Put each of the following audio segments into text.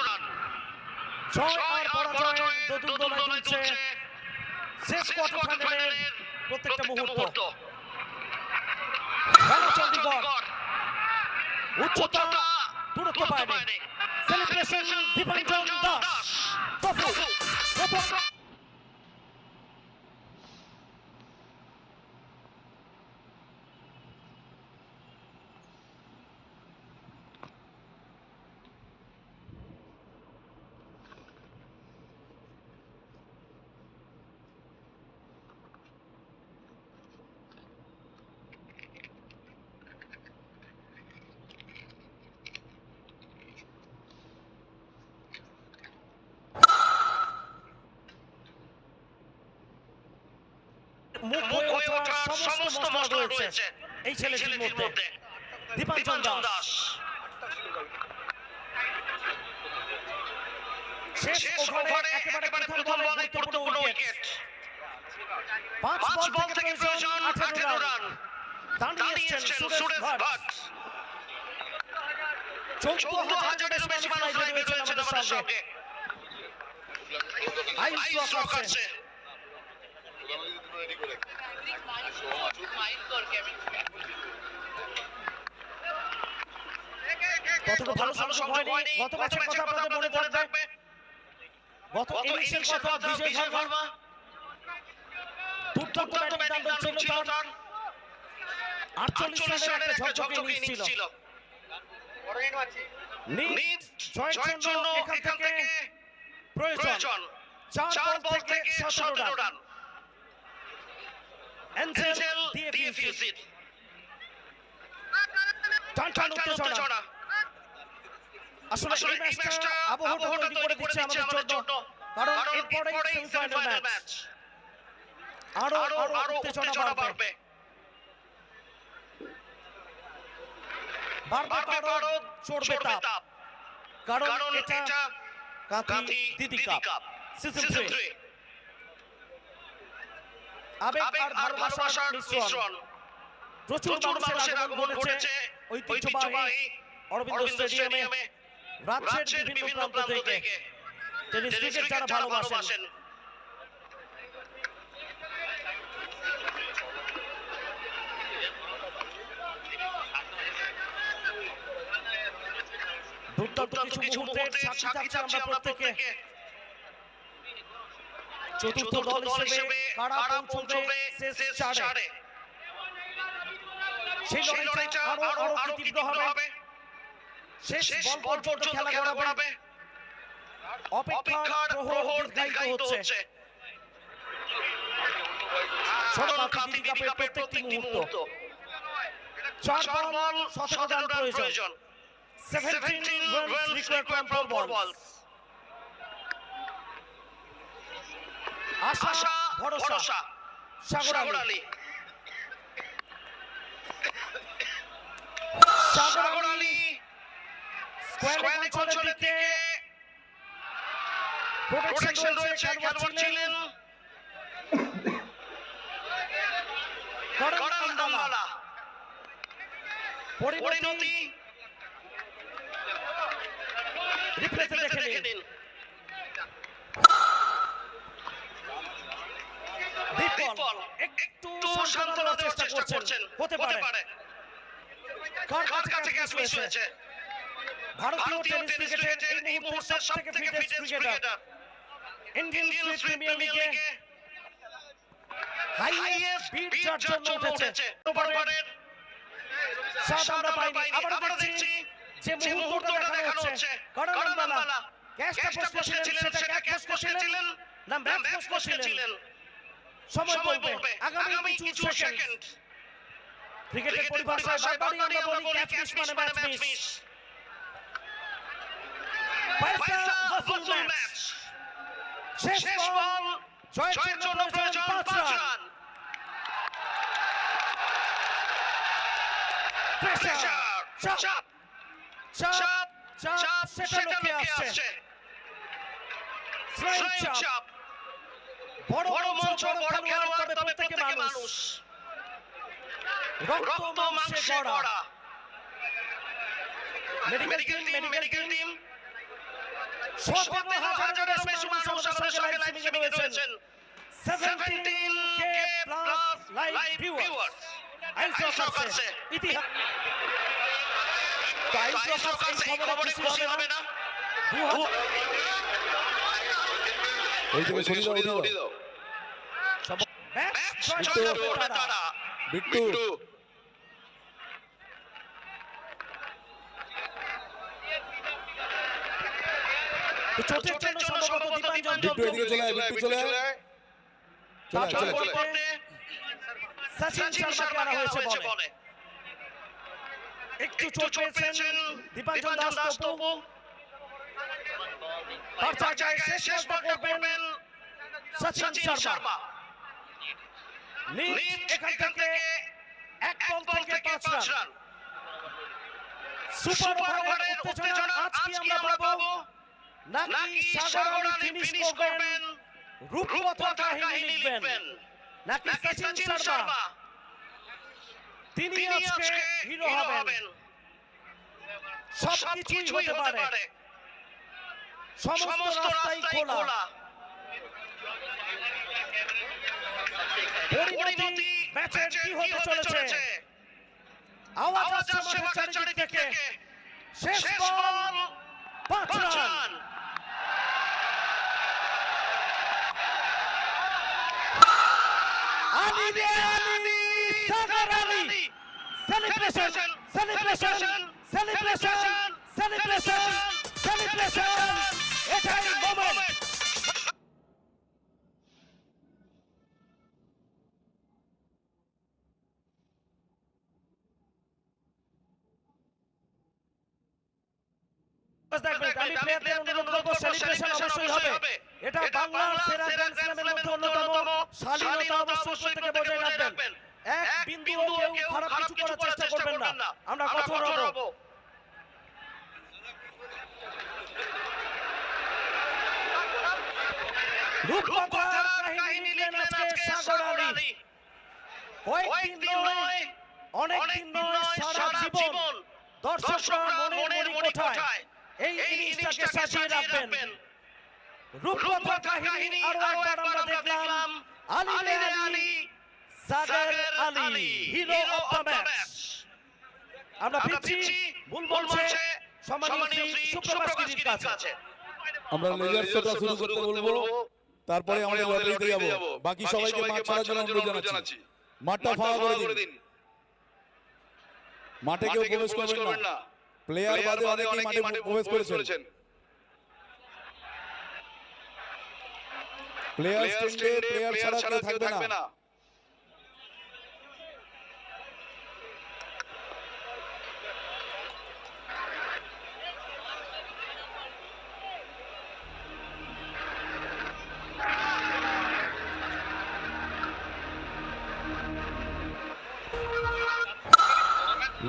Run. জয় আর পরাজয়ের দোদুল্যমায় দুলছে শেষ কোয়ার্টার ফাইনালের প্রত্যেকটা মুহূর্ত। চণ্ডীগড় উচ্চতা দূরত্ব পায়নি। সেলিব্রেশন দীপাঞ্জন দাস প্রথম মুখ হয়ে ওঠার সমস্ত মশলা রয়েছে এই ছেলেটির মধ্যে। দীপাঞ্জন দাস শেষ ওভারে একেবারে প্রথম বলে গুরুত্বপূর্ণ উইকেট। 5 বল থেকে প্রয়োজন 18 রান। দাঁড়িয়েছেন সুরেশ ভাট। 14,000-এরও বেশি মানুষ লাইভে রয়েছেন আমাদের সঙ্গে। আইস রক আছে। কতটা ভালো সংযোগ হয়নি। গত ম্যাচের কথা আপনাদের মনে থাকবে। গত ইনিংসের কথা বিজয় শর্মা দুর্দান্ত ব্যাটিং ছিল তার। 48 রানের একটা ঝকঝকে ইনিংস ছিল। নিট জয়ের জন্য এখান থেকে প্রয়োজন 4 বল থেকে 17 রান। এঞ্জেল দিয়ে ফিউজিট টান উত্তেজনা। আসলে এই ম্যাচটা আবহটা তৈরি করে দিচ্ছে আমাদের জন্য, কারণ এরপরে সেমিফাইনাল ম্যাচ। আরো উত্তেজনা বাড়বে। বাড়বে আরো চড়বে তাপ, কারণ এটা কাঁথি দিদি কাপ সিজন 3। আবেগ আর ভালোবাসার মিশ্রণ। প্রচুর মানুষের আগমন ঘটেছে ঐতিহ্যবাহী অরবিন্দ স্টেডিয়ামে রাজ্যের বিভিন্ন প্রান্ত থেকে। টেনিস ক্রিকেট যারা ভালোবাসেন দুর্দান্ত কিছু মুহূর্তের সাক্ষী থাকছি আমরা প্রত্যেকে। চতুর্থ দল হিসেবে কারা পৌঁছবে শেষ চারে। সেই লড়াইটা আরো তীব্র হবে। শেষ বল পর্যন্ত খেলা গড়াবে। অপেক্ষার প্রহর দীর্ঘায়িত হচ্ছে। কাঁথি দিদি কাপের প্রত্যেকটি মুহূর্ত। 4 বল 17 রান প্রয়োজন। 17 runs required from 4 balls. আশা ভরসা সাগর আলী। স্কয়ার অঞ্চলের দিকে প্রোটেকশন রয়েছে। খেলোয়াড় ছিলেন করণ আন্দালা। পরিণতি রিপ্লেতে দেখে নিন। দীপল একটু শান্ত দেওয়ার চেষ্টা করছেন। হতে পারে কার কাছে ক্যাচ মিস হয়েছে। ভারতীয় টেনিস ক্রিকেটের এই মুহূর্তের সবথেকে ফিটেস্ট ক্রিকেটার। ইন্ডিয়ান প্রিমিয়ার লিগে হাইয়েস্ট বিট যার জন্য উঠেছে। ওভারের সাত আমরা পাইনি। আবার দেখছি যে মুহূর্তটা দেখানো হচ্ছে করণ আন্দালা ক্যাচটা পোস্ট করেছিলেন, সেটা ক্যাচ করেছিলেন না ব্যাক পোস্ট করেছিলেন। সময় বলবে আগামী কিছু সেকেন্ড। ক্রিকেটের পরিভাষায় বারবারই আমরা বলি ক্যাচ মিস মানে ম্যাচ মিস। পয়সা ওয়াসুল ম্যাচ। শেষ বল জয়ের জন্য প্রয়োজন 5 রান। প্রেসার চাপ চাপ চাপ সেটা লোকে আসছে। স্ট্রাইক চাপ। বড় মঞ্চ বড় খেলোয়াড় তবে প্রত্যেকে মানুষ। রক্ত মাংসে গড়া। মেডিকেল টিম 17,000 বেশি মানুষ আমাদের সঙ্গে লাইভ স্ট্রিমিং এ রয়েছেন 17K প্লাস লাইভ ভিউয়ার্স আইস রকার্সে ইতিহাস আইস রকার্স এই খবরে খুশি হবে না ওই থেকে সরিয়ে দাও বিট্টু চোটের জন্য সম্ভবত দীপাঞ্জন বিট্টু এদিকে চলে আয় বিট্টু চলে আয় চলে সচিন শর্মাকে আনা হয়েছে বলে একটু চোট পেয়েছেন দীপাঞ্জন দাস তপু তার জায়গায় শেষ বলটা করবেন সচিন শর্মা লিড এখান থেকে এক বল থেকে 5 রান সুপার ওভারের উত্তেজনা আজ কি আমরা পাবো নাকি সাগর আলী ফিনিশ করবেন রূপকথা কাহিনী লিখবেন নাকি সচিন শর্মা তিনি আজকে হিরো হবেন সবকিছুই হতে পারে সমস্ত রাস্তাই খোলা পরিণতি ম্যাচের কি হতে চলেছে আওয়াজ আসছে মাঠের চারিদিক থেকে শেষ বল 5 রান আলী রে Ali Sagar Ali celebration celebration celebration celebration celebration এটাই মোমেন্ট আমি প্লেয়ারদের অনুরোধ করব সেলিব্রেশন অবশ্যই হবে এটা বাংলার সেরা গ্র্যান্ড স্ল্যামের মধ্যে অন্যতম শালীনতা অবশ্যই প্রত্যেকে বজায় রাখবেন এক বিন্দুও কেউ খারাপ কিছু করার চেষ্টা করবেন না আমরা কঠোর হব রূপকথার কাহিনী লিখলেন আজকে সাগর আলী কয়েকদিন নয় অনেকদিন নয় সারা জীবন দর্শকরা মনের মনি কোঠায় এই ইনিংসটাকে সাজিয়ে রাখবেন রূপকথা কাহিনী আরো একবার আমরা দেখলাম আলী রে Ali Sagar Ali hero of the match আমরা পিচ্ছি ভুল বলছে সম্মানীয় শ্রী সুপ্রভাত গিরির কাছে আমরা লেজার শটটা শুরু করতে বলবো তারপরে আমরা লটারিতে যাব বাকি সবাইকে মাঠ ছাড়ার জন্য অনুরোধ জানাচ্ছি মাঠটা ফাঁকা করে দিন মাঠে কেউ প্রবেশ করবেন না প্লেয়ার বাদে অনেকেই মাঠে প্রবেশ করেছেন প্লেয়ার স্ট্যান্ডে প্লেয়ার ছাড়া কেউ থাকবে না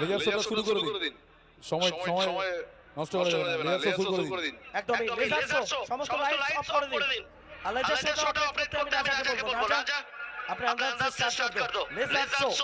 লেজার শটটা শুরু করে দিন সময় নষ্ট করে দেবেন না লেজার শট শুরু করে দিন একদমই লেজার শট সমস্ত লাইটস অফ করে দিন আর লেজার শট অপারেট করতে আমি রাজাকে বলবো রাজা আপনি আন্দাজ স্টার্ট কর দো লেজার শট